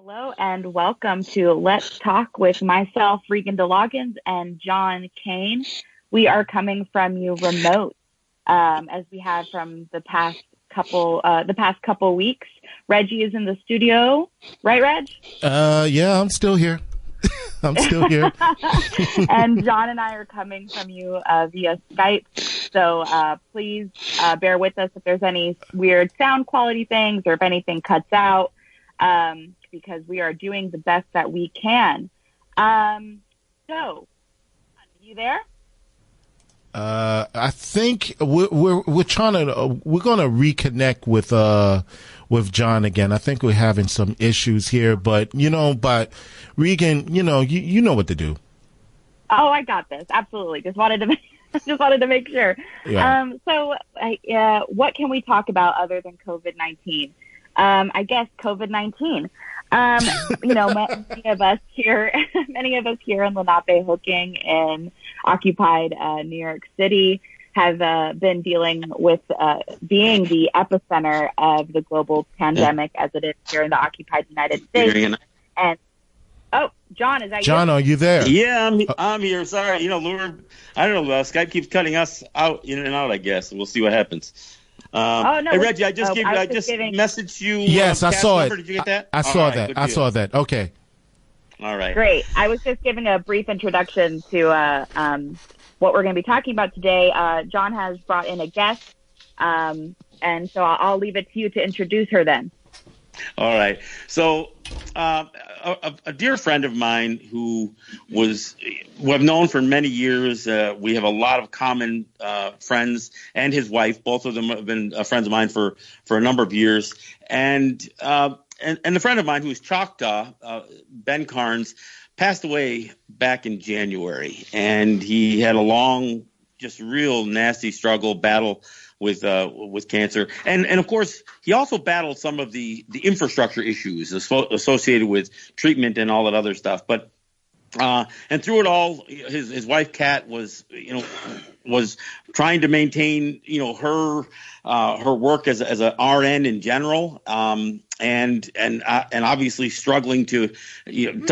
Hello and welcome to Let's Talk with myself, Regan and John, and John Kane. We are coming from you remote, as we have from the past couple weeks. Reggie is in the studio, right, Reg? Yeah, I'm still here. I'm still here. And John and I are coming from you via Skype. So please bear with us if there's any weird sound quality things or if anything cuts out. Because we are doing the best that we can. So, you there? I think we're trying to we're going to reconnect with John again. I think we're having some issues here, but Regan, you know what to do. Oh, I got this. Absolutely. Just wanted to make sure. Yeah. So, what can we talk about other than COVID-19? I guess COVID-19. Many of us here in Lenape-Hooking in occupied New York City have been dealing with being the epicenter of the global pandemic as it is here in the occupied United States. And John, is that you? John, are you there? Yeah, I'm here. Sorry, Lord, I don't know. Skype keeps cutting us out in and out. I guess we'll see what happens. No, hey Reggie, I just messaged you. Yes, I saw it. Did you get that? I saw that. I saw that. Okay. All right. Great. I was just giving a brief introduction to what we're going to be talking about today. John has brought in a guest, and so I'll leave it to you to introduce her then. All right. So a dear friend of mine who I've known for many years. We have a lot of common friends, and his wife. Both of them have been friends of mine for a number of years. And the friend of mine who's Choctaw, Ben Carnes, passed away back in January. And he had a long, just real nasty battle with cancer. And of course, he also battled some of the infrastructure issues associated with treatment and all that other stuff. But and through it all, his wife Kat was trying to maintain her work as a RN in general, and obviously struggling to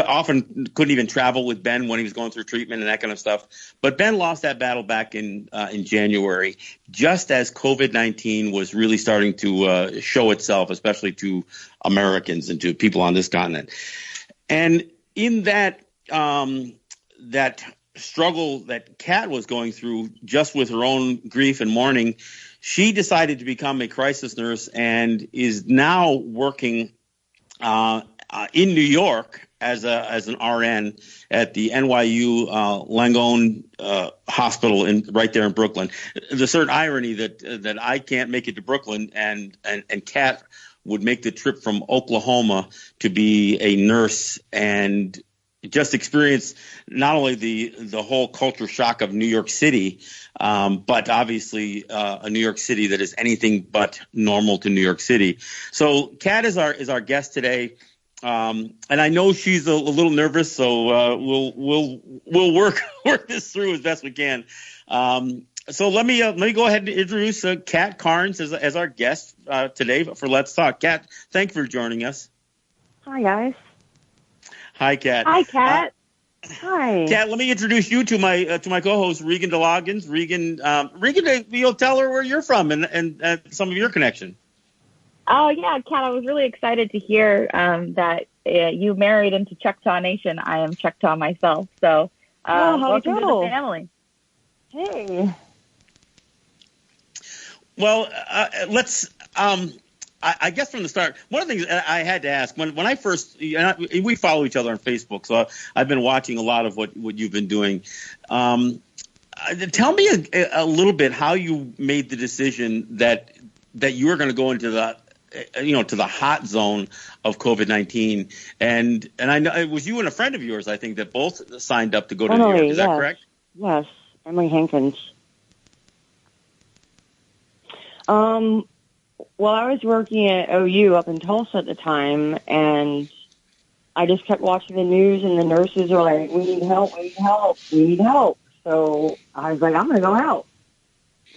often couldn't even travel with Ben when he was going through treatment and that kind of stuff. But Ben lost that battle back in January, just as COVID-19 was really starting to show itself, especially to Americans and to people on this continent. And in that struggle that Kat was going through just with her own grief and mourning, she decided to become a crisis nurse and is now working in New York as an RN at the NYU Langone Hospital right there in Brooklyn. There's a certain irony that I can't make it to Brooklyn and Kat would make the trip from Oklahoma to be a nurse and just experience not only the whole culture shock of New York City, but obviously a New York City that is anything but normal to New York City. So Kat is our guest today, and I know she's a little nervous, so we'll work this through as best we can. So let me go ahead and introduce Kat Carnes as our guest today for Let's Talk. Kat, thank you for joining us. Hi guys. Hi, Kat. Hi, Kat. Hi. Kat, let me introduce you to my co-host, Regan and John. Regan, you'll tell her where you're from and some of your connection. Oh, yeah, Kat, I was really excited to hear that you married into Choctaw Nation. I am Choctaw myself, so welcome to the family. Hey. Well, let's... I guess from the start, one of the things I had to ask when I first, we follow each other on Facebook, so I've been watching a lot of what you've been doing. Tell me a little bit how you made the decision that you were going to go into to the hot zone of COVID-19, and I know it was you and a friend of yours, I think, that both signed up to go to New York. Is that correct? Yes, Emily Hankins. Well, I was working at OU up in Tulsa at the time, and I just kept watching the news, and the nurses were like, we need help, we need help, we need help. So I was like, I'm going to go help.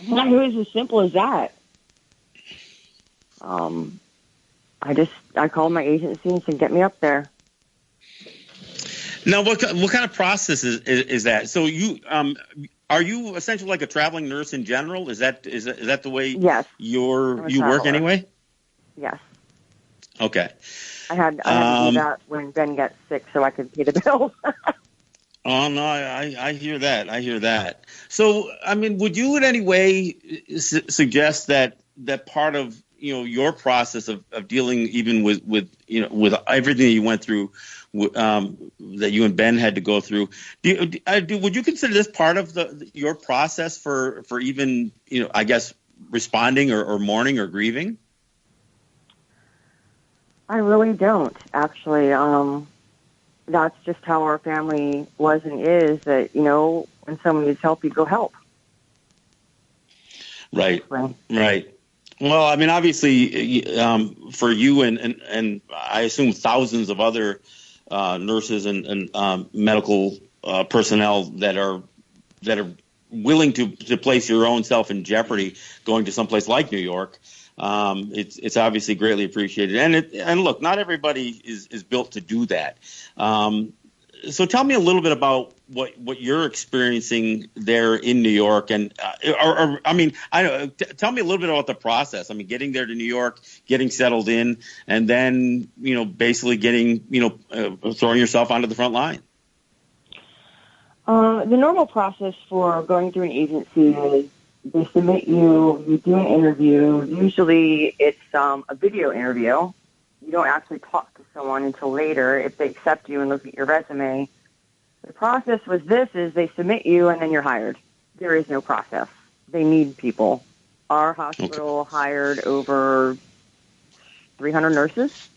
And it was as simple as that. I I called my agency and said, get me up there. Now, what kind of process is that? So you are you essentially like a traveling nurse in general? Is that the way Yes. you work traveler. anyway? Yes. Okay. I had to do that when Ben got sick so I could pay the bills. Oh no, I hear that. I hear that. So, I mean, would you in any way suggest that part of your process of dealing even with everything that you went through, that you and Ben had to go through, would you consider this part of your process for even I guess responding or mourning or grieving? I really don't, actually. That's just how our family was and is, that, when someone needs help, you go help. Right. Right. Well, I mean, obviously, for you and I assume thousands of other nurses and medical personnel that are willing to place your own self in jeopardy going to someplace like New York, it's obviously greatly appreciated. And look, not everybody is built to do that. So tell me a little bit about what you're experiencing there in New York, and tell me a little bit about the process. I mean, getting there to New York, getting settled in, and then basically getting throwing yourself onto the front line. The normal process for going through an agency is they submit you, you do an interview. Usually it's a video interview. You don't actually talk to someone until later if they accept you and look at your resume. The process with this is they submit you and then you're hired. There is no process. They need people. Our hospital hired over 300 nurses,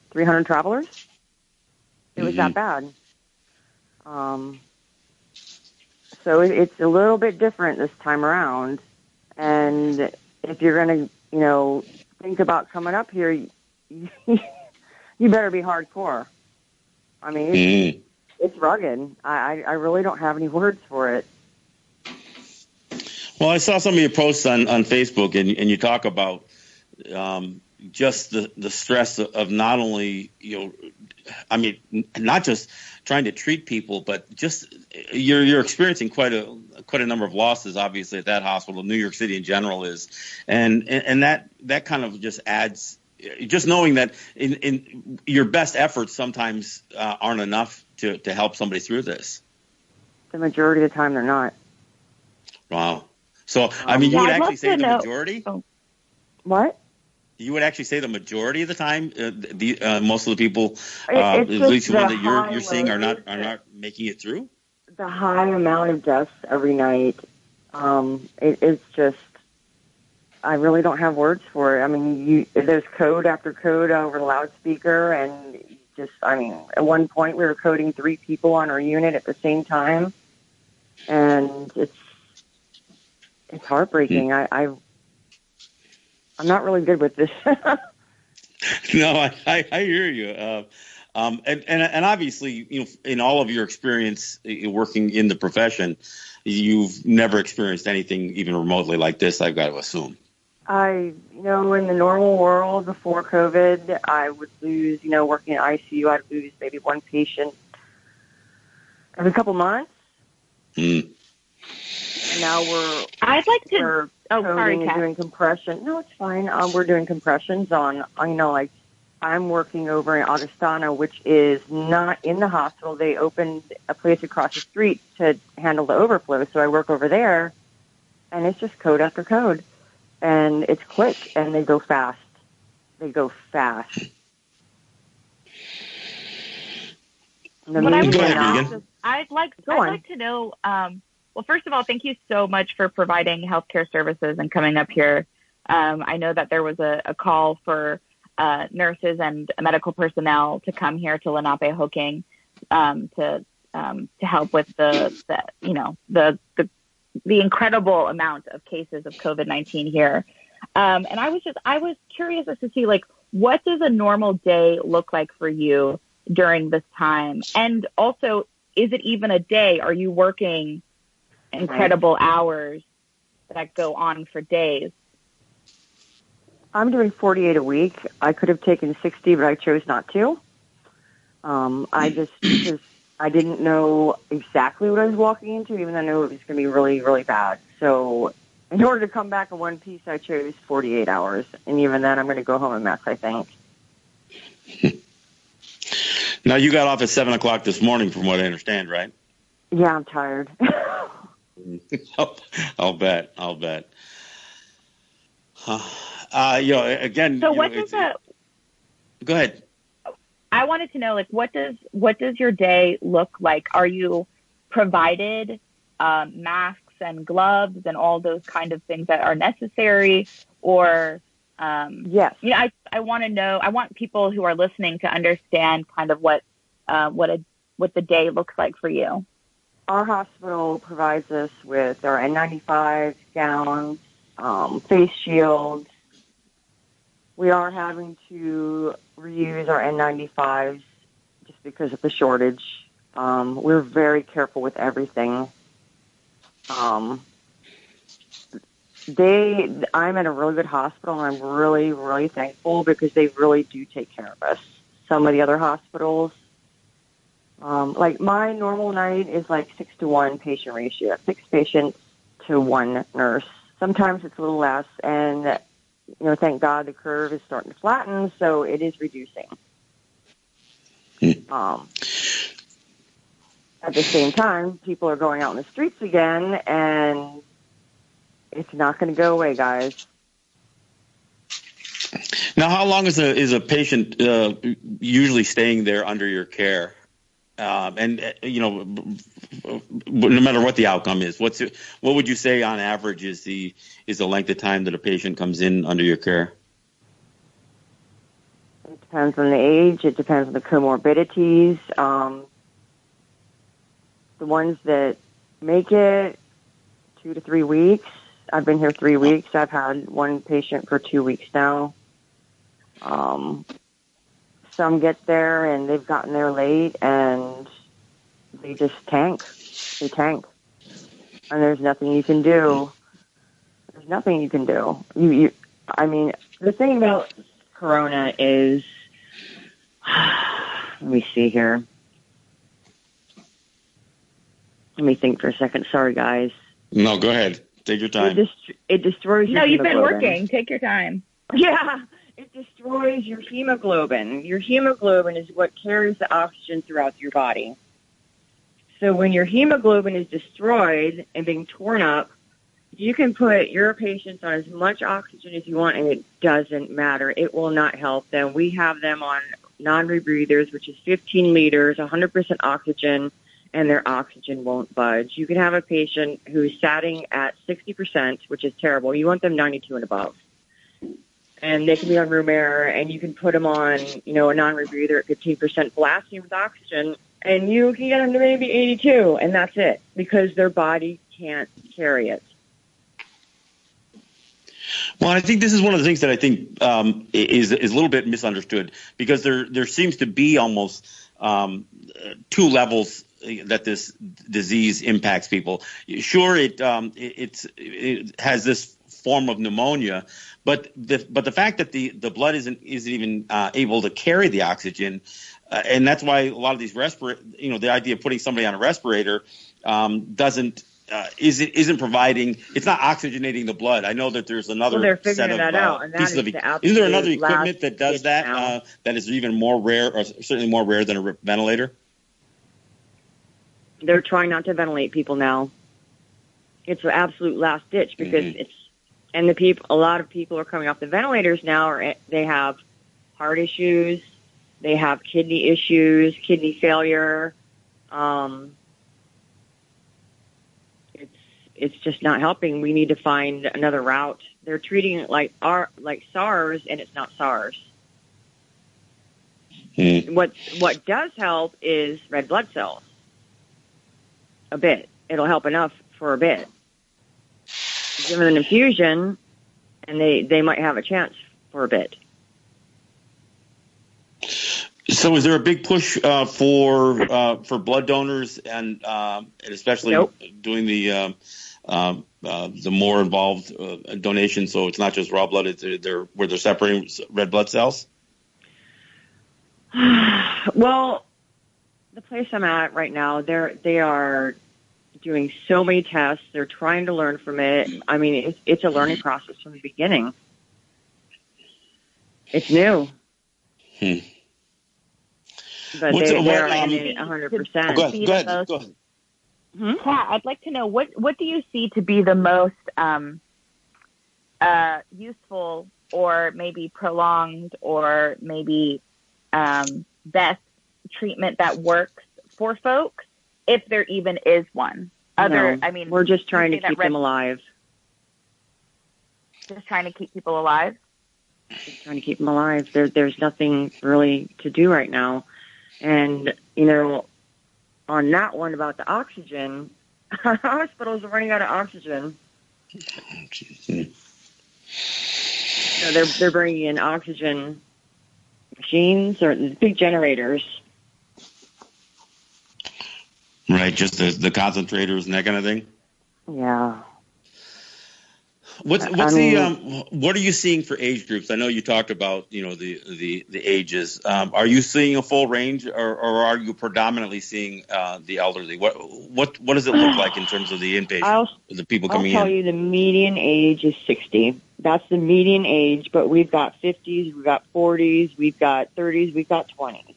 300 travelers. It was that bad. So it's a little bit different this time around. And if you're going to, think about coming up here, you better be hardcore. I mean, it's rugged. I really don't have any words for it. Well, I saw some of your posts on Facebook, and you talk about just the stress of not only, not just trying to treat people, but just you're experiencing quite a number of losses, obviously, at that hospital. New York City in general is, and that kind of just adds, just knowing that in your best efforts sometimes aren't enough to help somebody through this. The majority of the time, they're not. Wow. So, you would actually say the majority? Oh. What? You would actually say the majority of the time, most of the people, at least the ones that you're seeing, are not making it through? The high amount of deaths every night, it's just, I really don't have words for it. I mean, there's code after code over the loudspeaker, and at one point we were coding 3 people on our unit at the same time, and it's heartbreaking. I'm not really good with this. No, I hear you. And obviously, in all of your experience working in the profession, you've never experienced anything even remotely like this, I've got to assume. In the normal world before COVID, I would lose, working in ICU, I'd lose maybe one patient every couple months. And now we're coding and doing compression. No, it's fine. We're doing compressions on, I'm working over in Augustana, which is not in the hospital. They opened a place across the street to handle the overflow. So I work over there, and it's just code after code. And it's quick, and they go fast. I'd like to know, well, first of all, thank you so much for providing healthcare services and coming up here. I know that there was a call for nurses and medical personnel to come here to Lenapehoking to help with the incredible amount of cases of COVID-19 here. And I was curious as to see, what does a normal day look like for you during this time? And also, is it even a day? Are you working incredible hours that go on for days? I'm doing 48 a week. I could have taken 60, but I chose not to. Because I didn't know exactly what I was walking into, even though I knew it was going to be really, really bad. So in order to come back in one piece, I chose 48 hours. And even then, I'm going to go home a mess, I think. Now, you got off at 7 o'clock this morning, from what I understand, right? Yeah, I'm tired. I'll bet. Again. So what does that? Go ahead. I wanted to know, like, what does your day look like? Are you provided masks and gloves and all those kind of things that are necessary, or yes? I want to know. I want people who are listening to understand kind of what the day looks like for you. Our hospital provides us with our N95 gowns, face shields. We are having to reuse our N95s just because of the shortage. We're very careful with everything. I'm at a really good hospital, and I'm really, really thankful because they really do take care of us. Some of the other hospitals, like my normal night is like 6-to-1 patient ratio, 6 patients to 1 nurse. Sometimes it's a little less, and thank God the curve is starting to flatten, so it is reducing. At the same time, people are going out in the streets again, and it's not going to go away, guys. Now, how long is a patient usually staying there under your care? No matter what the outcome is, what would you say on average is the length of time that a patient comes in under your care? It depends on the age. It depends on the comorbidities. The ones that make it 2 to 3 weeks. I've been here 3 weeks. I've had one patient for 2 weeks now. Some get there and they've gotten there late and they just tank. They tank. And there's nothing you can do. There's nothing you can do. The thing about Corona is, let me see here. Let me think for a second. Sorry, guys. No, go ahead. Take your time. It destroys your No, you've been hemoglobin. working. Take your time. Yeah. It destroys your hemoglobin. Your hemoglobin is what carries the oxygen throughout your body. So when your hemoglobin is destroyed and being torn up, you can put your patients on as much oxygen as you want, and it doesn't matter. It will not help them. We have them on non-rebreathers, which is 15 liters, 100% oxygen, and their oxygen won't budge. You can have a patient who's sitting at 60%, which is terrible. You want them 92 and above. And they can be on room air, and you can put them on, a non-rebreather at 15% blasting with oxygen, and you can get them to maybe 82, and that's it, because their body can't carry it. Well, I think this is one of the things that I think is a little bit misunderstood, because there seems to be almost 2 levels that this disease impacts people. Sure, it has this form of pneumonia, but the fact that the blood isn't even able to carry the oxygen, and that's why a lot of these the idea of putting somebody on a respirator isn't providing. It's not oxygenating the blood. I know that there's another set of pieces of. Isn't there another equipment that does that that is even more rare, or certainly more rare than a ventilator? They're trying not to ventilate people now. It's an absolute last ditch because a lot of people are coming off the ventilators now, or they have heart issues, they have kidney issues, kidney failure. It's just not helping. We need to find another route. They're treating it like SARS, and it's not SARS. What does help is red blood cells. A bit. It'll help enough for a bit. Give them an infusion, and they might have a chance for a bit. So, is there a big push for blood donors, and especially doing the the more involved donation. So it's not just raw blood; where they're separating red blood cells. Well, the place I'm at right now, they are doing so many tests. They're trying to learn from it. I mean, it's a learning process from the beginning. It's new. But they're in it 100%. Go ahead. Pat, I'd like to know, what do you see to be the most useful or maybe prolonged or maybe best treatment that works for folks, if there even is one? We're just trying to keep them alive. Just trying to keep people alive? Just trying to keep them alive. There's nothing really to do right now. And, on that one about the oxygen, hospitals are running out of oxygen. So they're bringing in oxygen machines or big generators. Right, just the concentrators and that kind of thing. Yeah. What are you seeing for age groups? I know you talked about the ages. Are you seeing a full range, or are you predominantly seeing the elderly? What does it look like in terms of the inpatient, the people coming in? I'll tell you, the median age is 60. That's the median age, but we've got 50s, we've got 40s, we've got 30s, we've got 20s.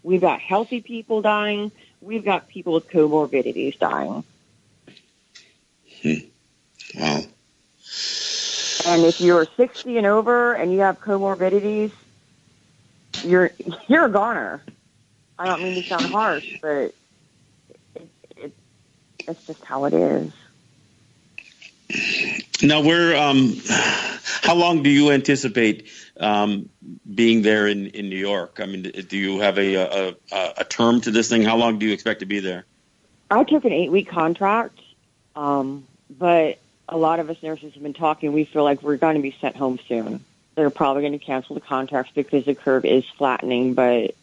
We've got healthy people dying. We've got people with comorbidities dying. Wow. And if you're 60 and over and you have comorbidities, you're a goner. I don't mean to sound harsh, but it's just how it is. Now, how long do you anticipate being there in New York? I mean, do you have a term to this thing? How long do you expect to be there? I took an 8-week contract, but a lot of us nurses have been talking. We feel like we're going to be sent home soon. They're probably going to cancel the contracts because the curve is flattening, but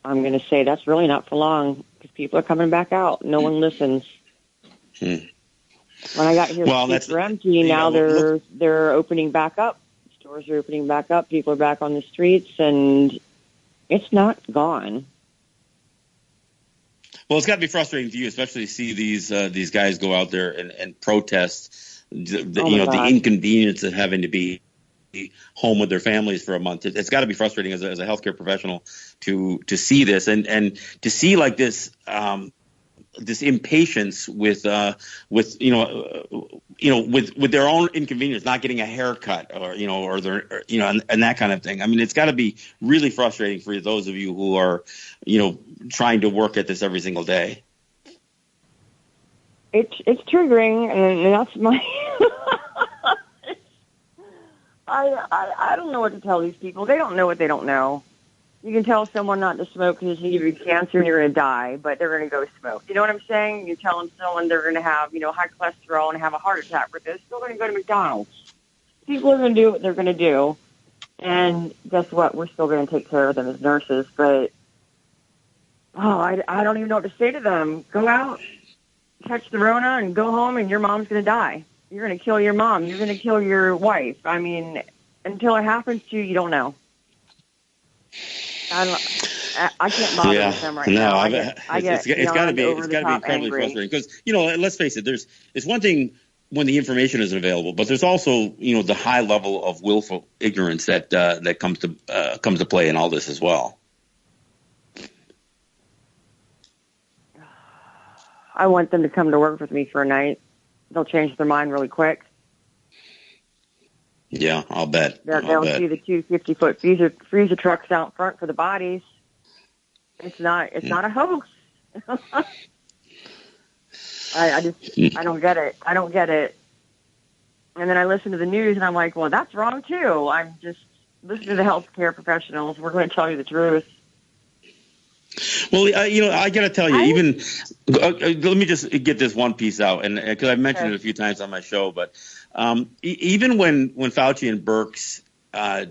I'm going to say that's really not for long because people are coming back out. No one listens. When I got here, the streets were empty. Now they're opening back up. Stores are opening back up. People are back on the streets, and it's not gone. Well, it's got to be frustrating for you, especially to see these guys go out there and protest the inconvenience of having to be home with their families for a month. It's got to be frustrating as a healthcare professional to see this and to see like this impatience with their own inconvenience, not getting a haircut or and that kind of thing. I mean, it's got to be really frustrating for those of you who are trying to work at this every single day. It's triggering, and that's my. I don't know what to tell these people. They don't know what they don't know. You can tell someone not to smoke because you give you cancer and you're going to die, but they're going to go smoke. You know what I'm saying? You tell them someone they're going to have, high cholesterol and have a heart attack, but they're still going to go to McDonald's. People are going to do what they're going to do, and guess what? We're still going to take care of them as nurses, but I don't even know what to say to them. Go out, catch the Rona, and go home, and your mom's going to die. You're going to kill your mom. You're going to kill your wife. I mean, until it happens to you, you don't know. I can't bother with them right now. It's got to be incredibly angry. frustrating because let's face it. It's one thing when the information isn't available, but there's also the high level of willful ignorance that comes to play in all this as well. I want them to come to work with me for a night. They'll change their mind really quick. Yeah, I'll bet. They'll see the 2 50-foot freezer trucks out front for the bodies. It's not a hoax. I don't get it. I don't get it. And then I listen to the news and I'm like, well, that's wrong too. I'm just listening to the healthcare professionals. We're going to tell you the truth. Well, I got to tell you, let me just get this one piece out, and because I've mentioned it a few times on my show, but even when Fauci and Birx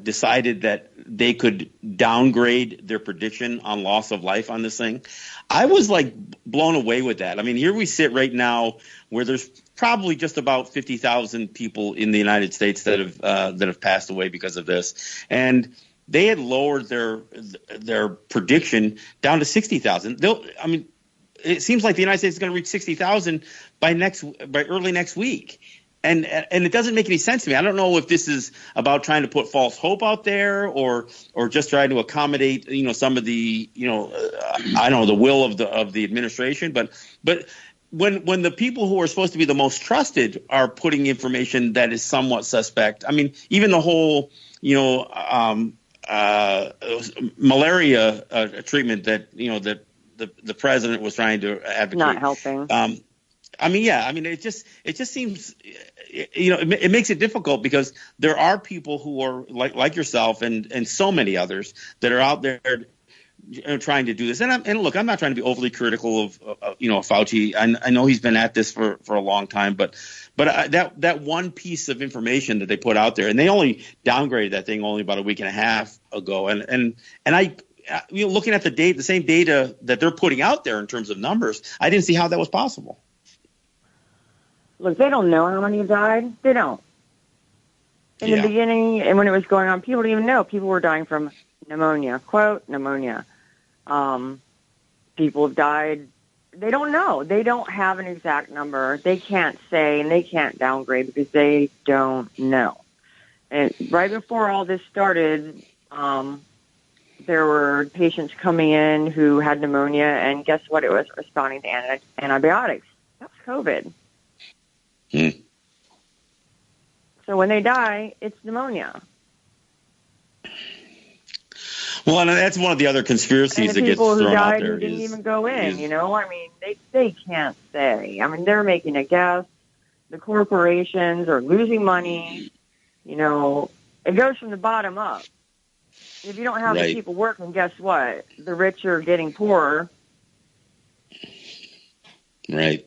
decided that they could downgrade their prediction on loss of life on this thing. I was like blown away with that. I mean, here we sit right now where there's probably just about 50,000 people in the United States that have passed away because of this, and they had lowered their prediction down to 60,000. I mean, it seems like the United States is going to reach 60,000 by early next week. And it doesn't make any sense to me. I don't know if this is about trying to put false hope out there or just trying to accommodate, some of the, I don't know, the will of the administration. But when the people who are supposed to be the most trusted are putting information that is somewhat suspect, I mean, even the whole, malaria treatment that, that the president was trying to advocate. Not helping. It just seems, it makes it difficult because there are people who are like yourself and so many others that are out there trying to do this. And look, I'm not trying to be overly critical of Fauci. I know he's been at this for a long time, but that one piece of information that they put out there, and they only downgraded that thing only about a week and a half ago. And I, looking at the same data that they're putting out there in terms of numbers, I didn't see how that was possible. Look, they don't know how many died. They don't. In the beginning, and when it was going on, people didn't even know. People were dying from pneumonia, quote, pneumonia. People have died. They don't know. They don't have an exact number. They can't say, and they can't downgrade because they don't know. And right before all this started, there were patients coming in who had pneumonia, and guess what? It was responding to antibiotics. That's COVID. So when they die, it's pneumonia. Well, and that's one of the other conspiracies that gets thrown out there. People who died who didn't even go in, I mean, they can't say. I mean, they're making a guess. The corporations are losing money. It goes from the bottom up. If you don't have the people working, guess what? The rich are getting poorer. Right.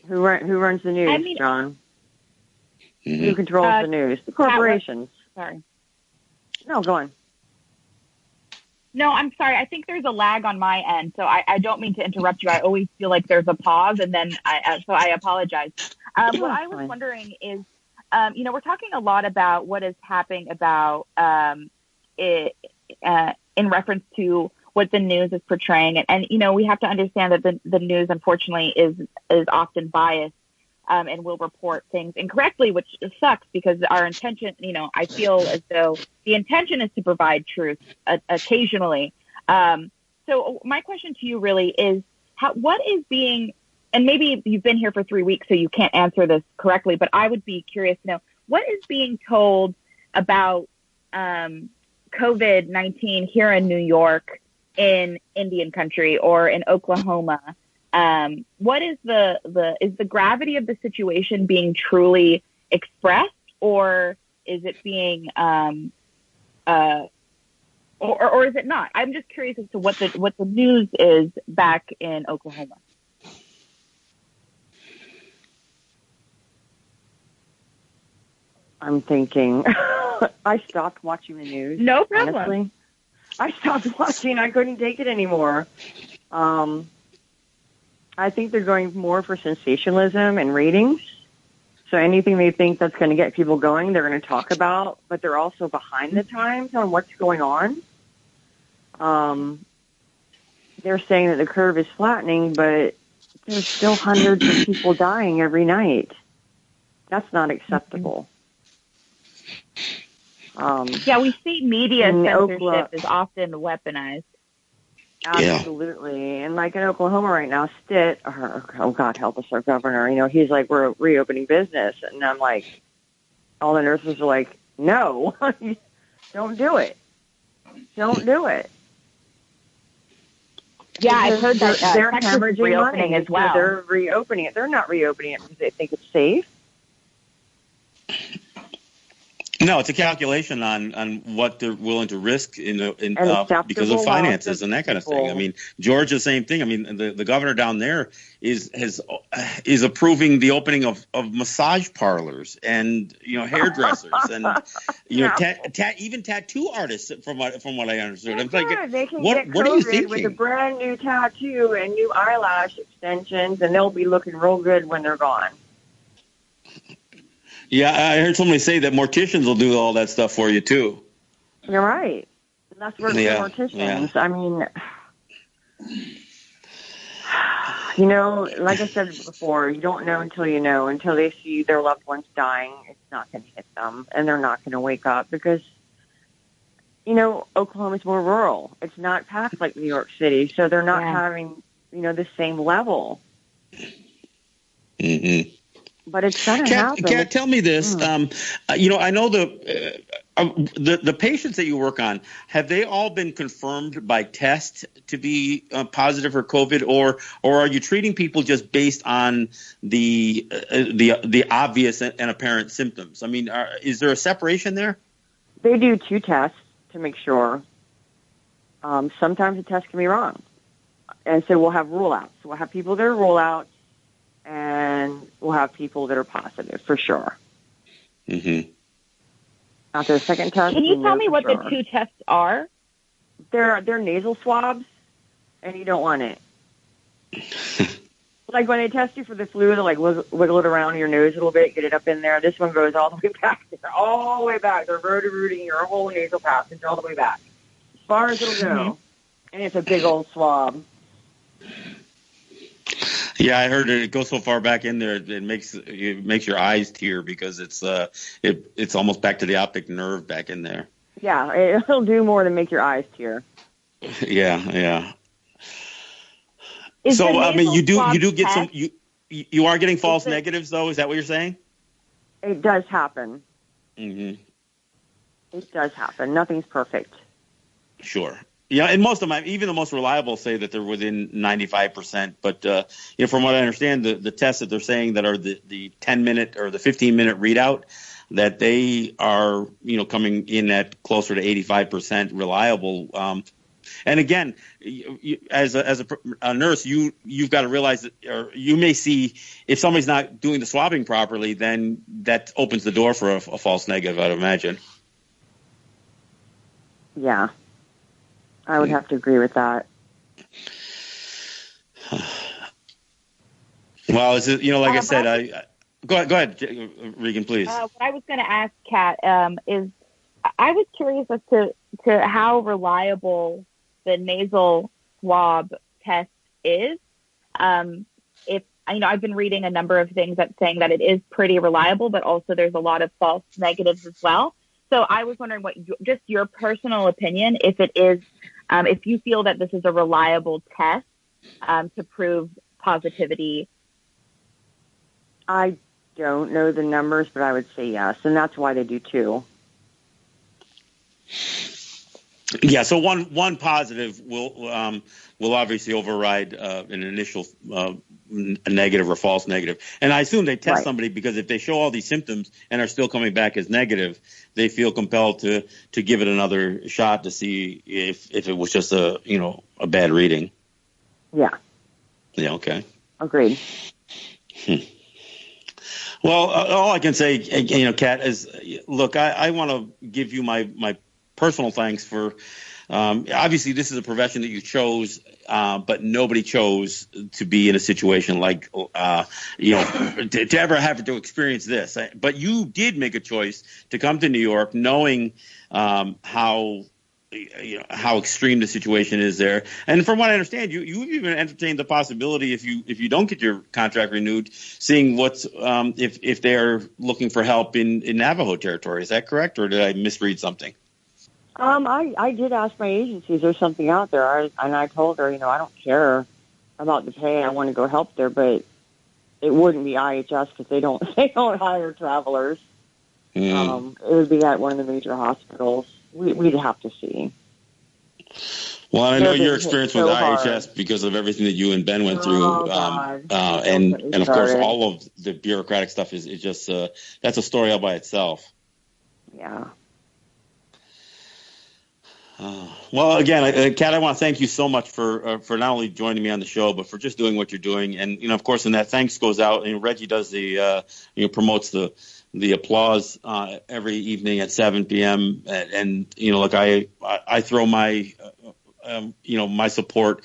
Who runs the news, John? Mm-hmm. Who controls the news? The corporations. Sorry. No, go on. No, I'm sorry. I think there's a lag on my end, so I don't mean to interrupt you. I always feel like there's a pause, and then so I apologize. What I was wondering is, we're talking a lot about what is happening about in reference to what the news is portraying. And we have to understand that the news, unfortunately, is often biased and will report things incorrectly, which sucks because our intention, I feel as though the intention is to provide truth occasionally. So my question to you really is, what is being, and maybe you've been here for 3 weeks, so you can't answer this correctly, but I would be curious to know, what is being told about COVID-19 here in New York, in Indian country, or in Oklahoma? What is is the gravity of the situation being truly expressed, or is it being or is it not? I'm just curious as to what the news is back in Oklahoma. I'm thinking. I stopped watching the news. No problem. Honestly. I stopped watching. I couldn't take it anymore. I think they're going more for sensationalism and ratings. So anything they think that's going to get people going, they're going to talk about, but they're also behind the times on what's going on. They're saying that the curve is flattening, but there's still hundreds of people dying every night. That's not acceptable. We see media censorship is often weaponized. Absolutely. And like in Oklahoma right now, God help us, our governor, he's like, we're reopening business. And I'm like, all the nurses are like, no, don't do it. Don't do it. Yeah, I've heard that they're hemorrhaging reopening money as well. They're reopening it. They're not reopening it because they think it's safe. No, it's a calculation on what they're willing to risk because of finances and that kind of thing. I mean, Georgia, same thing. I mean, the governor down there is approving the opening of massage parlors and hairdressers and even tattoo artists from what I understood. I'm like, they can what get are you COVID thinking? with a brand new tattoo and new eyelash extensions, and they'll be looking real good when they're gone. Yeah, I heard somebody say that morticians will do all that stuff for you too. You're right. And that's where the morticians. I mean, like I said before, you don't know until you know. Until they see their loved ones dying, it's not going to hit them, and they're not going to wake up because, Oklahoma's more rural. It's not packed like New York City, so they're not having, the same level. Mm-hmm. But it's going to happen. Kat, tell me this. I know the patients that you work on, have they all been confirmed by test to be positive for COVID, or are you treating people just based on the obvious and apparent symptoms? I mean, is there a separation there? They do 2 tests to make sure. Sometimes the test can be wrong, and so we'll have rule-outs. We'll have people that are rule-outs, and we'll have people that are positive for sure. Mm-hmm. After the second test, can you tell me what the 2 tests are? They're nasal swabs, and you don't want it. Like when they test you for the flu, they wiggle it around your nose a little bit, get it up in there. This one goes all the way back. All the way back. They're roto-rooting your whole nasal passage all the way back, as far as it'll go. And it's a big old swab. Yeah, I heard it goes so far back in there it makes your eyes tear because it's almost back to the optic nerve back in there. Yeah, it'll do more than make your eyes tear. Yeah. So I mean, you do get some. You are getting false negatives though. Is that what you're saying? It does happen. Mm-hmm. It does happen. Nothing's perfect. Sure. Yeah, and most of them, even the most reliable, say that they're within 95%. But from what I understand, the tests that they're saying that are the 10-minute or the 15-minute readout, that they are coming in at closer to 85% reliable. And again, as a nurse, you've got to realize that, or you may see if somebody's not doing the swabbing properly, then that opens the door for a false negative, I'd imagine. Yeah. I would have to agree with that. Well, is it, like I said, go ahead, Regan, please. What I was going to ask Kat is, I was curious as to how reliable the nasal swab test is. If I've been reading a number of things that saying that it is pretty reliable, but also there's a lot of false negatives as well. So I was wondering just your personal opinion, if it is. If you feel that this is a reliable test to prove positivity. I don't know the numbers, but I would say yes, and that's why they do 2. Yeah, so one positive will obviously override an initial negative or false negative. And I assume they test somebody because if they show all these symptoms and are still coming back as negative, they feel compelled to give it another shot to see if it was just a bad reading. Yeah. Yeah, okay. Agreed. Well, all I can say, Kat, is look, I want to give you my personal thanks for obviously this is a profession that you chose, but nobody chose to be in a situation like to ever have to experience this. But you did make a choice to come to New York, knowing how extreme the situation is there. And from what I understand, you even entertained the possibility if you don't get your contract renewed, seeing what's if they're looking for help in Navajo territory. Is that correct, or did I misread something? I did ask my agency, is there something out there? And I told her, I don't care about the pay. I want to go help there, but it wouldn't be IHS because they don't hire travelers. It would be at one of the major hospitals. We'd have to see. Well, I know your experience with IHS because of everything that you and Ben went through, and of course all of the bureaucratic stuff is just that's a story all by itself. Yeah. Well, again, Kat, I want to thank you so much for not only joining me on the show, but for just doing what you're doing. And of course, when that thanks goes out, and Reggie does the promotes the applause every evening at 7 p.m. And look, I throw my my support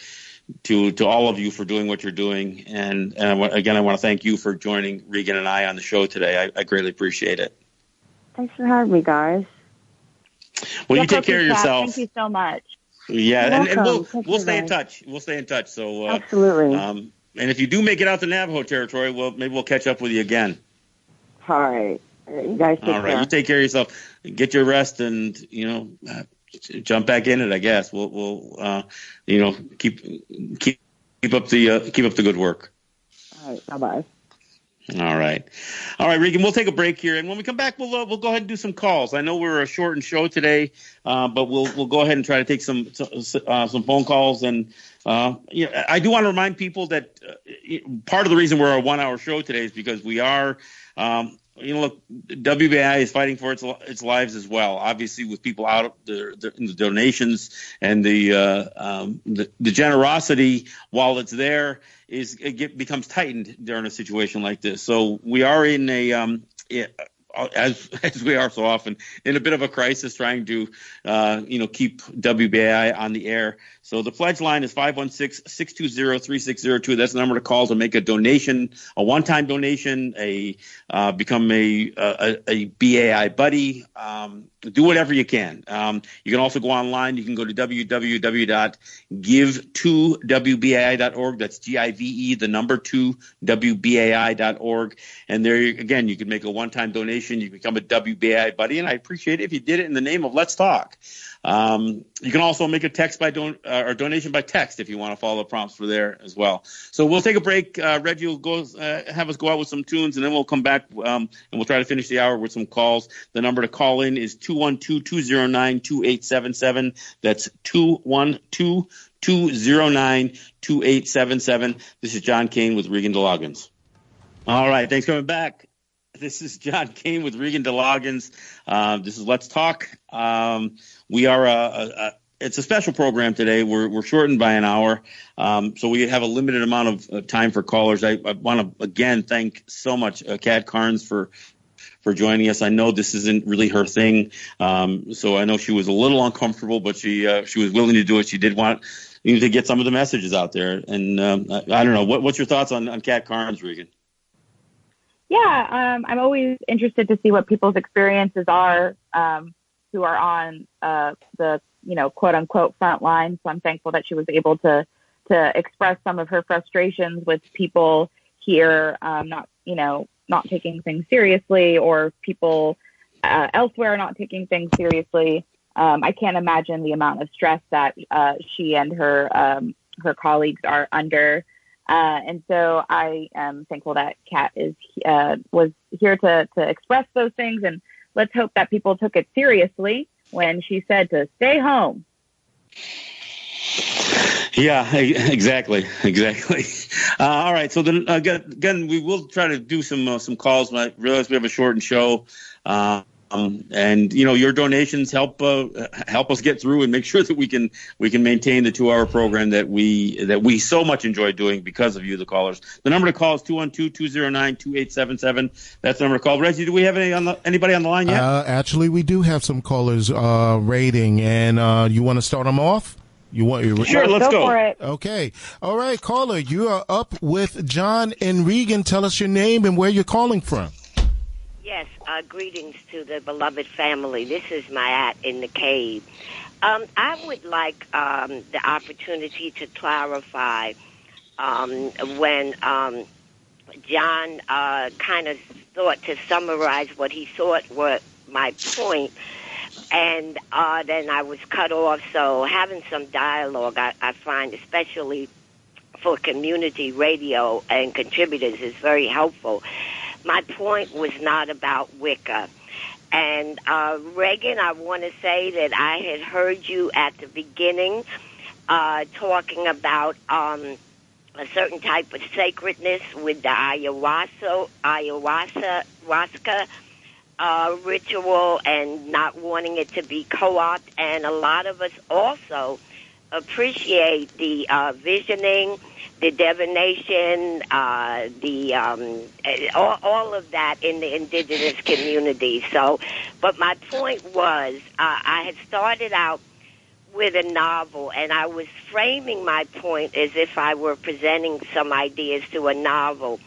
to all of you for doing what you're doing. And I want to thank you for joining Regan and I on the show today. I greatly appreciate it. Thanks for having me, guys. Well, you take care of yourself. Thank you so much. Yeah, and we'll stay in guys. touch. We'll stay in touch. So Absolutely. And if you do make it out to Navajo territory, well, maybe we'll catch up with you again. All right. You guys take care. All right, you take care of yourself. Get your rest, and jump back in it. I guess we'll keep up the good work. All right. Bye-bye. All right, Regan. We'll take a break here, and when we come back, we'll go ahead and do some calls. I know we're a shortened show today, but we'll go ahead and try to take some phone calls. And I do want to remind people that part of the reason we're a 1 hour show today is because we are. Look, WBAI is fighting for its lives as well. Obviously, with people out in the donations and the generosity, while it's there, becomes tightened during a situation like this. So we are in as we are so often, in a bit of a crisis, trying to keep WBAI on the air. So the pledge line is 516-620-3602. That's the number to call to make a donation, a one-time donation, become a BAI buddy. Do whatever you can. You can also go online. You can go to www.give2wbai.org. That's GIVE, the number 2, WBAI.org. And there, again, you can make a one-time donation. You can become a WBAI buddy. And I appreciate it if you did it in the name of Let's Talk. You can also make a text or donation by text if you want to follow the prompts for there as well. So we'll take a break. Reggie will have us go out with some tunes, and then we'll come back and we'll try to finish the hour with some calls. The number to call in is 212-209-2877. That's 212-209-2877. This is John Kane with Regan DeLoggins. All right, thanks for coming back. This is John Kane with Regan DeLoggins. This is Let's Talk. We are it's a special program today. We're shortened by an hour, so we have a limited amount of time for callers. I want to again thank so much Kat Carnes for joining us. I know this isn't really her thing, so I know she was a little uncomfortable, but she was willing to do it. She did want to get some of the messages out there, and I don't know what's your thoughts on Kat Carnes, Regan? Yeah, I'm always interested to see what people's experiences are who are on the quote unquote front line. So I'm thankful that she was able to express some of her frustrations with people here, not taking things seriously, or people elsewhere not taking things seriously. I can't imagine the amount of stress that she and her colleagues are under. And so I am thankful that Kat was here to express those things, and let's hope that people took it seriously when she said to stay home. Yeah, exactly. All right. So then again, we will try to do some calls. I realize we have a shortened show. And your donations help us get through and make sure that we can maintain the 2 hour program that we so much enjoy doing because of you, the callers. The number to call is 212-209-2877. That's the number to call. Reggie, do we have anybody on the line yet? Actually, we do have some callers rating, and you want to start them off? Sure, let's go for it. Okay. All right, caller, you are up with John and Regan. Tell us your name and where you're calling from. Yes, greetings to the beloved family. This is Mayat in the cave. I would like the opportunity to clarify when John kind of thought to summarize what he thought were my point, and then I was cut off. So having some dialogue, I find, especially for community radio and contributors, is very helpful. My point was not about Wicca. And, Regan, I want to say that I had heard you at the beginning talking about a certain type of sacredness with the ayahuasca ritual and not wanting it to be co-opted. And a lot of us also appreciate the visioning, the divination, all of that in the indigenous community. So, but my point was, I had started out with a novel, and I was framing my point as if I were presenting some ideas to a novel.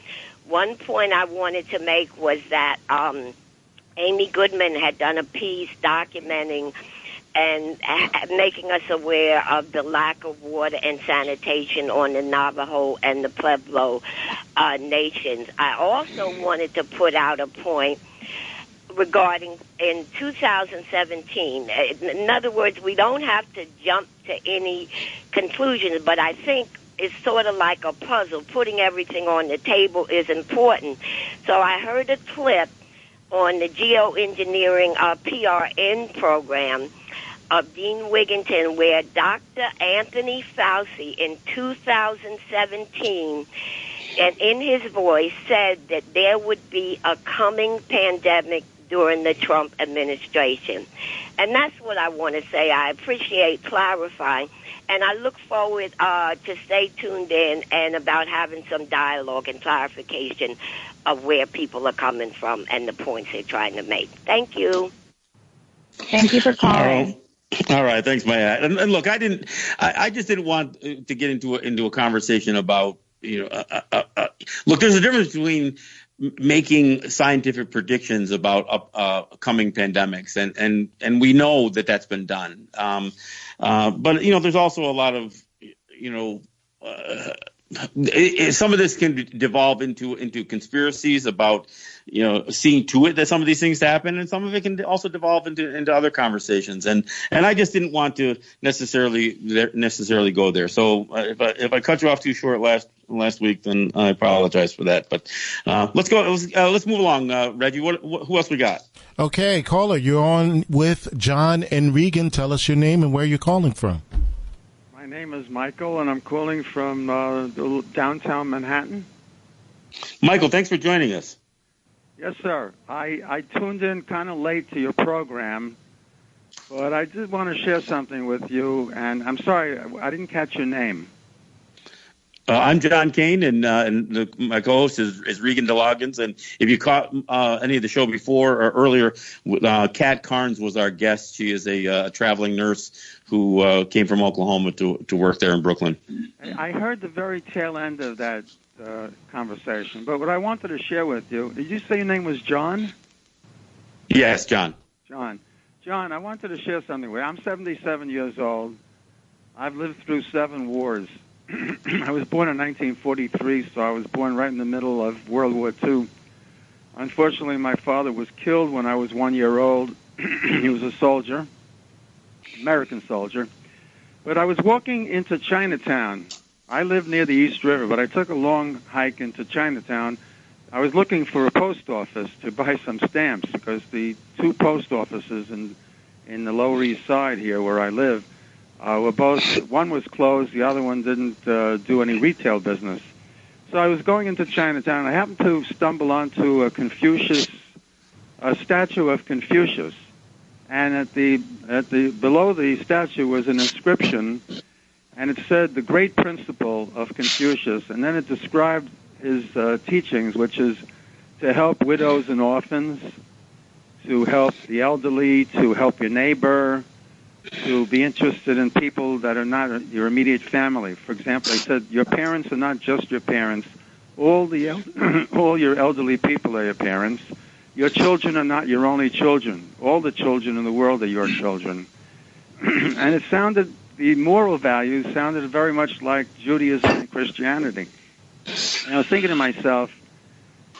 One point I wanted to make was that Amy Goodman had done a piece documenting and making us aware of the lack of water and sanitation on the Navajo and the Pueblo nations. I also wanted to put out a point regarding in 2017. In other words, we don't have to jump to any conclusions, but I think it's sort of like a puzzle. Putting everything on the table is important. So I heard a clip on the geoengineering PRN program of Dean Wigington, where Dr. Anthony Fauci in 2017, and in his voice, said that there would be a coming pandemic during the Trump administration. And that's what I want to say. I appreciate clarifying, and I look forward to stay tuned in and about having some dialogue and clarification of where people are coming from and the points they're trying to make. Thank you. Thank you for calling. All right, thanks, Maya. And look, I just didn't want to get into a conversation about look. There's a difference between making scientific predictions about coming pandemics, and we know that that's been done. But there's also a lot of some of this can devolve into conspiracies about seeing to it that some of these things happen, and some of it can also devolve into other conversations. And I just didn't want to necessarily go there. So if I cut you off too short last week, then I apologize for that. But let's go. Let's move along, Reggie. Who else we got? Okay, caller, you're on with John and Regan. Tell us your name and where you're calling from. My name is Michael, and I'm calling from downtown Manhattan. Michael, thanks for joining us. Yes, sir. I tuned in kind of late to your program, but I did want to share something with you, and I'm sorry, I didn't catch your name. I'm John Kane, and my co-host is Regan DeLoggins. And if you caught any of the show before or earlier, Kat Carnes was our guest. She is a traveling nurse who came from Oklahoma to work there in Brooklyn. I heard the very tail end of that conversation, but what I wanted to share with you, did you say your name was John? Yes, John. John, I wanted to share something with you. I'm 77 years old. I've lived through 7 wars. I was born in 1943, so I was born right in the middle of World War II. Unfortunately, my father was killed when I was 1 year old. He was a soldier, American soldier. But I was walking into Chinatown. I live near the East River, but I took a long hike into Chinatown. I was looking for a post office to buy some stamps because the 2 post offices in the Lower East Side here where I live were both, one was closed, the other one didn't do any retail business. So I was going into Chinatown, and I happened to stumble onto a statue of Confucius. And below the statue was an inscription, and it said, "The great principle of Confucius," and then it described his teachings, which is to help widows and orphans, to help the elderly, to help your neighbor, to be interested in people that are not your immediate family. For example, they said your parents are not just your parents. All your elderly people are your parents. Your children are not your only children. All the children in the world are your children. And it sounded, the moral values sounded very much like Judaism and Christianity. And I was thinking to myself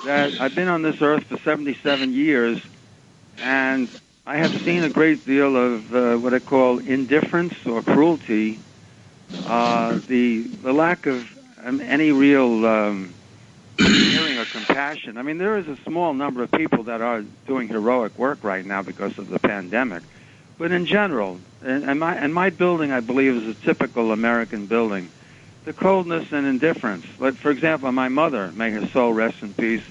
that I've been on this earth for 77 years, and I have seen a great deal of what I call indifference or cruelty, the lack of any real caring or compassion. I mean, there is a small number of people that are doing heroic work right now because of the pandemic. But in general, and my building, I believe, is a typical American building. The coldness and indifference. Like, for example, my mother, may her soul rest in peace,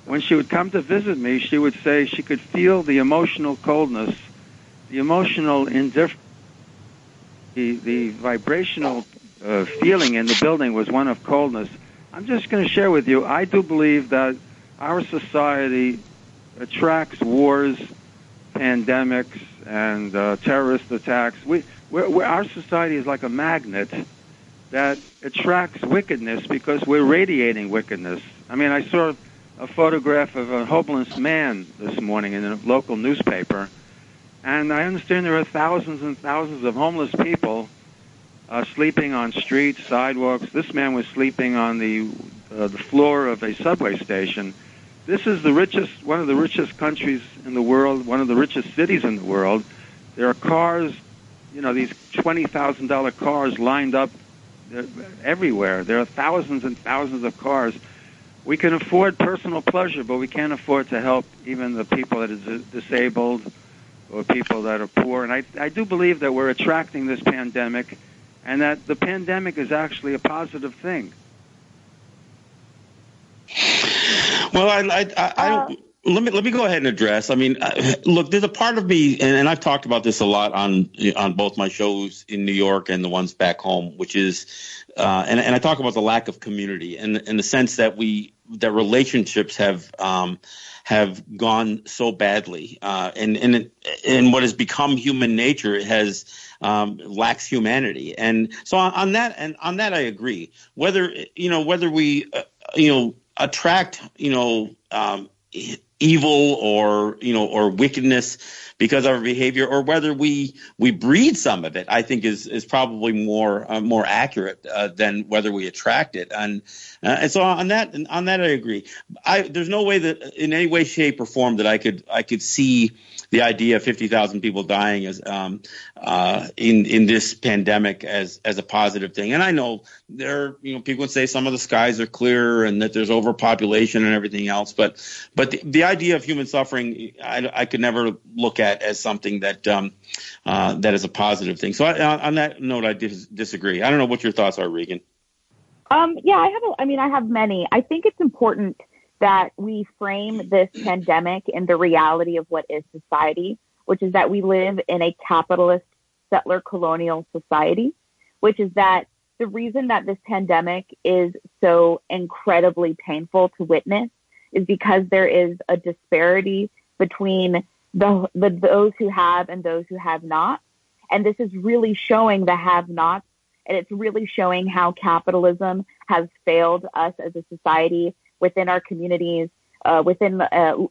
when she would come to visit me, she would say she could feel the emotional coldness, the emotional indifference, the vibrational feeling in the building was one of coldness. I'm just going to share with you, I do believe that our society attracts wars, pandemics, and terrorist attacks. Our society is like a magnet that attracts wickedness because we're radiating wickedness. I mean, I saw a photograph of a homeless man this morning in a local newspaper, and I understand there are thousands and thousands of homeless people sleeping on streets, sidewalks. This man was sleeping on the floor of a subway station. This is one of the richest countries in the world, one of the richest cities in the world. There are cars, these $20,000 cars lined up everywhere. There are thousands and thousands of cars. We can afford personal pleasure, but we can't afford to help even the people that are disabled or people that are poor. And I do believe that we're attracting this pandemic, and that the pandemic is actually a positive thing. Well, let me go ahead and address. I mean, look, there's a part of me, and I've talked about this a lot on both my shows in New York and the ones back home, which is, and I talk about the lack of community and in the sense that that relationships have gone so badly, and what has become human nature lacks humanity, and so on that I agree. Whether we attract evil or wickedness because of our behavior, or whether we breed some of it, I think is probably more accurate than whether we attract it. And so on that I agree. There's no way that in any way, shape, or form that I could see the idea of 50,000 people dying as in this pandemic as a positive thing. And I know people would say some of the skies are clear and that there's overpopulation and everything else, but the idea of human suffering, I could never look at as something that is a positive thing. So on that note, I disagree. I don't know what your thoughts are, Regan. Yeah, I have many. I think it's important that we frame this pandemic in the reality of what is society, which is that we live in a capitalist settler colonial society, which is that the reason that this pandemic is so incredibly painful to witness is because there is a disparity between those who have and those who have not. And this is really showing the have-nots, and it's really showing how capitalism has failed us as a society within our communities, within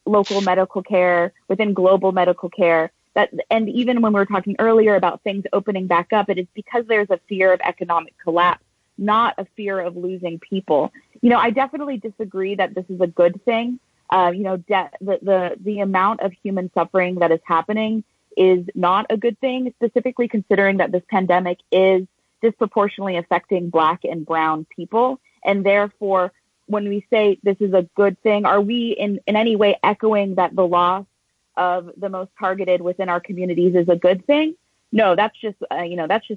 local medical care, within global medical care. And even when we were talking earlier about things opening back up, it is because there's a fear of economic collapse, not a fear of losing people. I definitely disagree that this is a good thing. The amount of human suffering that is happening is not a good thing, specifically considering that this pandemic is disproportionately affecting Black and brown people. And therefore, when we say this is a good thing, are we in any way echoing that the loss of the most targeted within our communities is a good thing? No, that's just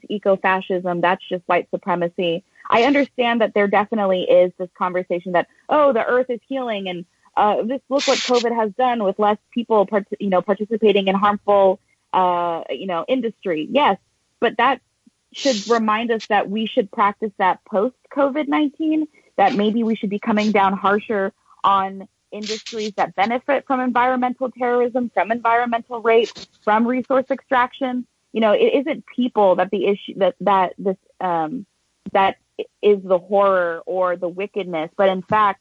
eco-fascism. That's just white supremacy. I understand that there definitely is this conversation that, the earth is healing, and look what COVID has done with less people, participating in harmful, industry. Yes, but that should remind us that we should practice that post-COVID-19, that maybe we should be coming down harsher on industries that benefit from environmental terrorism, from environmental rape, from resource extraction. It isn't people that the issue that is the horror or the wickedness, but in fact,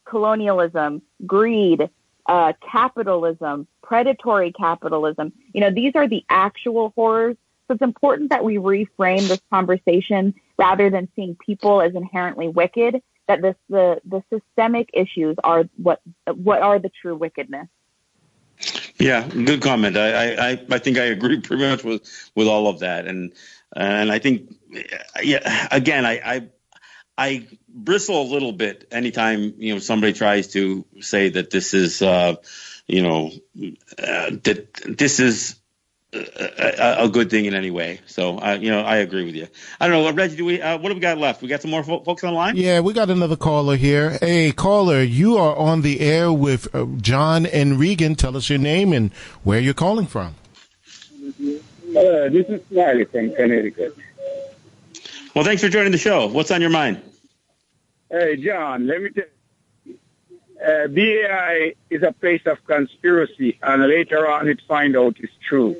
colonialism, greed, capitalism, predatory capitalism. These are the actual horrors. So it's important that we reframe this conversation rather than seeing people as inherently wicked, that the systemic issues are what are the true wickedness. Yeah, good comment. I think I agree pretty much with all of that, and I think again I bristle a little bit anytime somebody tries to say that this is that this is a good thing in any way. So, I agree with you. I don't know, Reggie, what do we got left? We got some more folks on the line? Yeah, we got another caller here. Hey, caller, you are on the air with John and Regan. Tell us your name and where you're calling from. This is Smiley from Connecticut. Well, thanks for joining the show. What's on your mind? Hey, John, let me tell you. BAI is a place of conspiracy, and later on it find out it's true.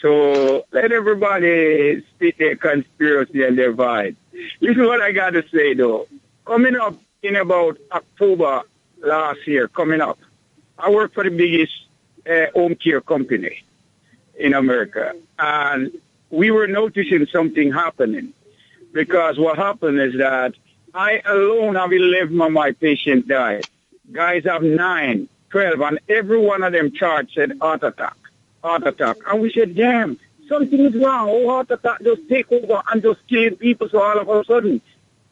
So let everybody spit their conspiracy and their vibe. Listen what I got to say, though. Coming up in about October last year, I work for the biggest home care company in America, and we were noticing something happening, because what happened is that I alone have 11 of my patients died. Guys have 9, 12, and every one of them charts said heart attack. And we said, damn, something is wrong. Oh, heart attack just take over and just kill people so all of a sudden.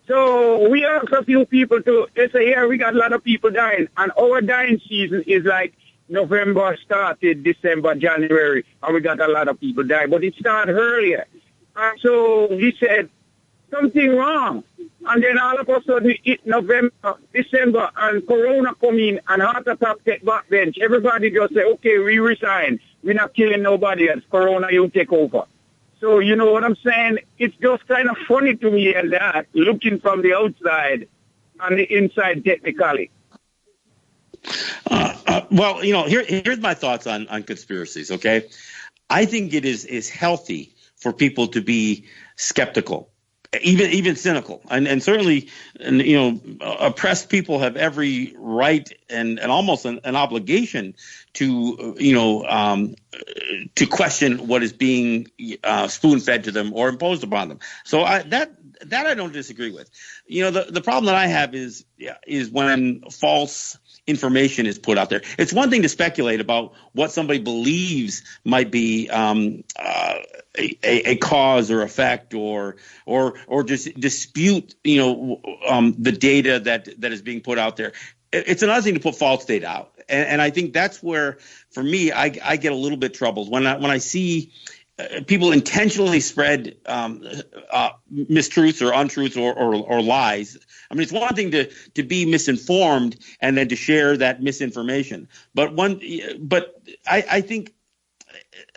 So we asked a few people they say, yeah, we got a lot of people dying. And our dying season is like November started, December, January, and we got a lot of people dying. But it started earlier. And so we said, something wrong. And then all of a sudden, November, December, and Corona come in, and heart attack take back bench. Everybody just say, okay, we resign. We're not killing nobody else. Corona, you take over. So, you know what I'm saying? It's just kind of funny to me and that, looking from the outside and the inside technically. Well, here's my thoughts on conspiracies, okay? I think it is healthy for people to be skeptical. Even cynical, and certainly, oppressed people have every right and almost an obligation to to question what is being spoon fed to them or imposed upon them. So that I don't disagree with. The problem that I have is when false information is put out there. It's one thing to speculate about what somebody believes might be a cause or effect, or just dispute the data that is being put out there. It's another thing to put false data out, and I think that's where, for me, I get a little bit troubled when I see people intentionally spread mistruths or untruths or lies. I mean, it's one thing to be misinformed and then to share that misinformation, but I think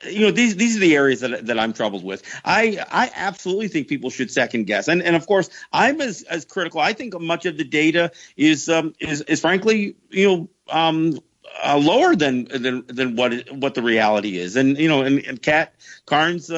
these are the areas that I'm troubled with. I absolutely think people should second guess, and of course I'm as critical. I think much of the data is frankly lower than what the reality is, and Kat Carnes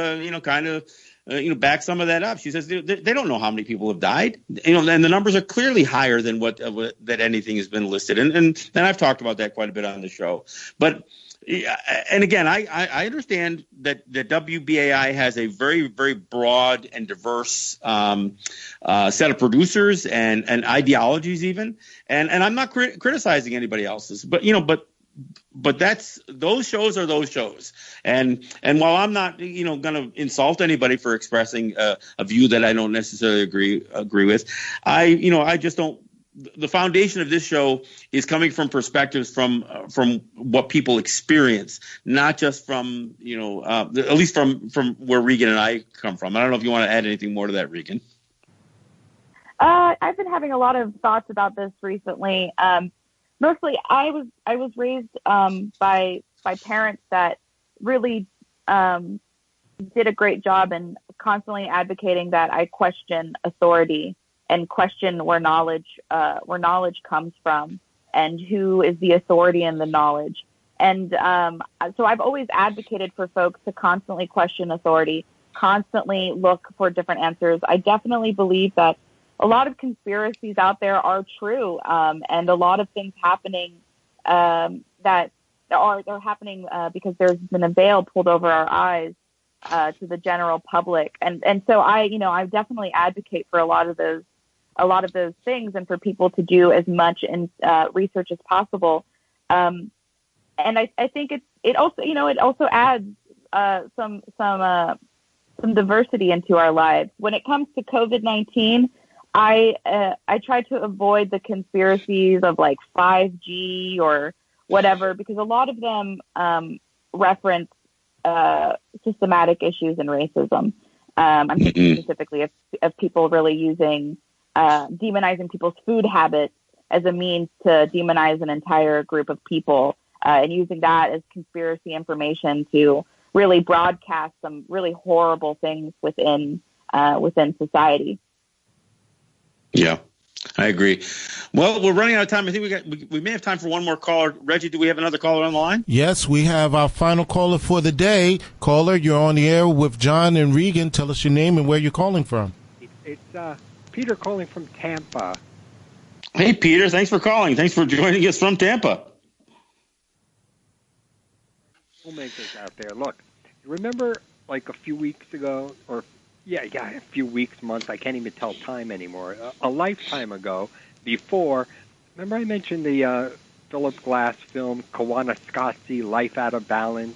back some of that up. She says they don't know how many people have died, and the numbers are clearly higher than that anything has been listed, and I've talked about that quite a bit on the show. But and again, I understand that WBAI has a very, very broad and diverse set of producers and ideologies even, and I'm not criticizing anybody else's, but those shows are those shows, and while I'm not going to insult anybody for expressing a view that I don't necessarily agree with, I just don't. The foundation of this show is coming from perspectives from what people experience, not just from at least from where Regan and I come from. I don't know if you want to add anything more to that, Regan. I've been having a lot of thoughts about this recently. Mostly, I was raised by parents that really did a great job in constantly advocating that I question authority and question where knowledge comes from and who is the authority in the knowledge. And so I've always advocated for folks to constantly question authority, constantly look for different answers. I definitely believe that a lot of conspiracies out there are true, and a lot of things happening that are happening because there's been a veil pulled over our eyes to the general public. And so I definitely advocate for a lot of those things, and for people to do as much in research as possible. And I think it also adds some diversity into our lives. When it comes to COVID-19, I try to avoid the conspiracies of like 5G or whatever, because a lot of them reference systematic issues in racism. I'm thinking specifically of people really using demonizing people's food habits as a means to demonize an entire group of people, and using that as conspiracy information to really broadcast some really horrible things within society. Yeah, I agree. Well, we're running out of time. I think we may have time for one more caller. Reggie, do we have another caller on the line? Yes, we have our final caller for the day. Caller, you're on the air with John and Regan. Tell us your name and where you're calling from. It's Peter calling from Tampa. Hey, Peter, thanks for calling. Thanks for joining us from Tampa. Filmmakers out there, look, remember like a few weeks ago, or a few weeks, months, I can't even tell time anymore, a lifetime ago, before, remember I mentioned the Philip Glass film, Kawanaskasi, Life Out of Balance?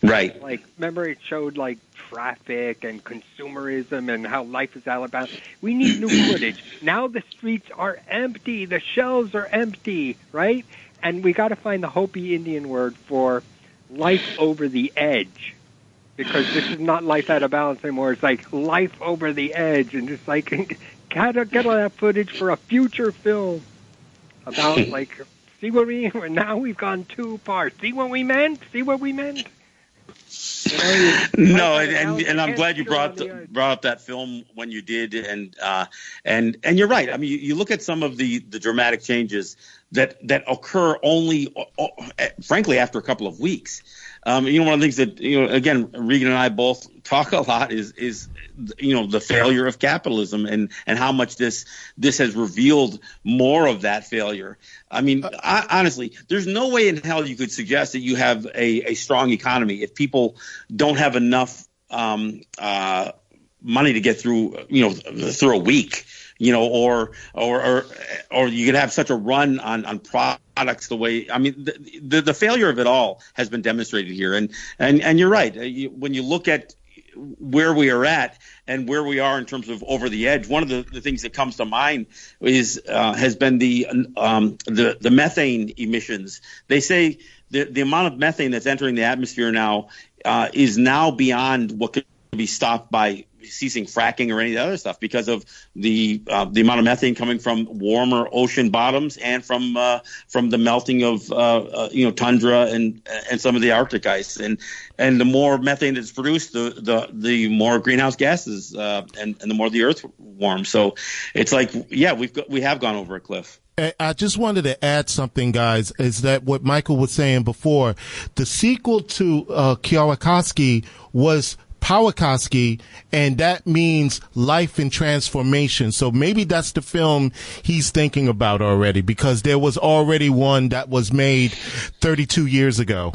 Right. Like, remember it showed like traffic and consumerism and how life is out of balance. We need new footage. Now the streets are empty. The shelves are empty, right? And we got to find the Hopi Indian word for life over the edge, because this is not life out of balance anymore. It's like life over the edge, and it's like gotta get all that footage for a future film about like, see what we, now we've gone too far. See what we meant? See what we meant? No, and I'm glad you brought up that film when you did, and you're right. I mean, you look at some of the dramatic changes that occur only, frankly, after a couple of weeks. One of the things that, again, Regan and I both talk a lot is the failure of capitalism and how much this has revealed more of that failure. I mean, honestly, there's no way in hell you could suggest that you have a strong economy if people don't have enough money to get through a week. Or you could have such a run on products the way, I mean, the failure of it all has been demonstrated here. And you're right. When you look at where we are at and where we are in terms of over the edge, one of the things that comes to mind has been the methane emissions. They say the amount of methane that's entering the atmosphere now is now beyond what could be stopped by ceasing fracking or any of the other stuff, because of the amount of methane coming from warmer ocean bottoms and from the melting of tundra and some of the Arctic ice, and the more methane that's produced, the more greenhouse gases and the more the Earth warms. So it's like, we have gone over a cliff. I just wanted to add something, guys, is that what Michael was saying before, the sequel to Kawakaski was Powakaski, and that means life and transformation. So maybe that's the film he's thinking about already, because there was already one that was made 32 years ago.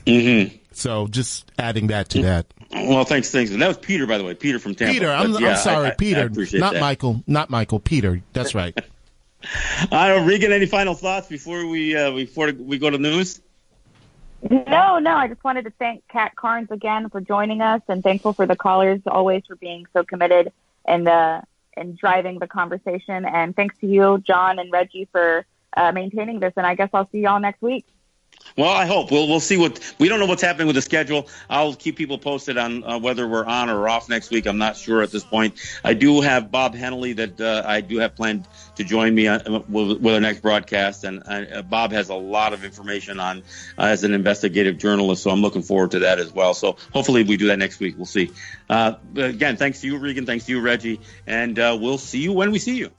Mm-hmm. So just adding that to that. Well, thanks. And that was Peter, by the way, Peter from Tampa. Peter, I'm sorry, Peter. I appreciate not that. Not Michael, Peter. That's right. Regan, any final thoughts before we go to news? No. I just wanted to thank Kat Carnes again for joining us, and thankful for the callers always for being so committed and driving the conversation. And thanks to you, John and Reggie, for maintaining this. And I guess I'll see y'all next week. Well, I hope we'll see we don't know what's happening with the schedule. I'll keep people posted on whether we're on or off next week. I'm not sure at this point. I do have Bob Hennelly that I do have planned to join me with our next broadcast, and Bob has a lot of information on as an investigative journalist, so I'm looking forward to that as well. So hopefully we do that next week. We'll see. Again, thanks to you, Regan. Thanks to you, Reggie, and we'll see you when we see you.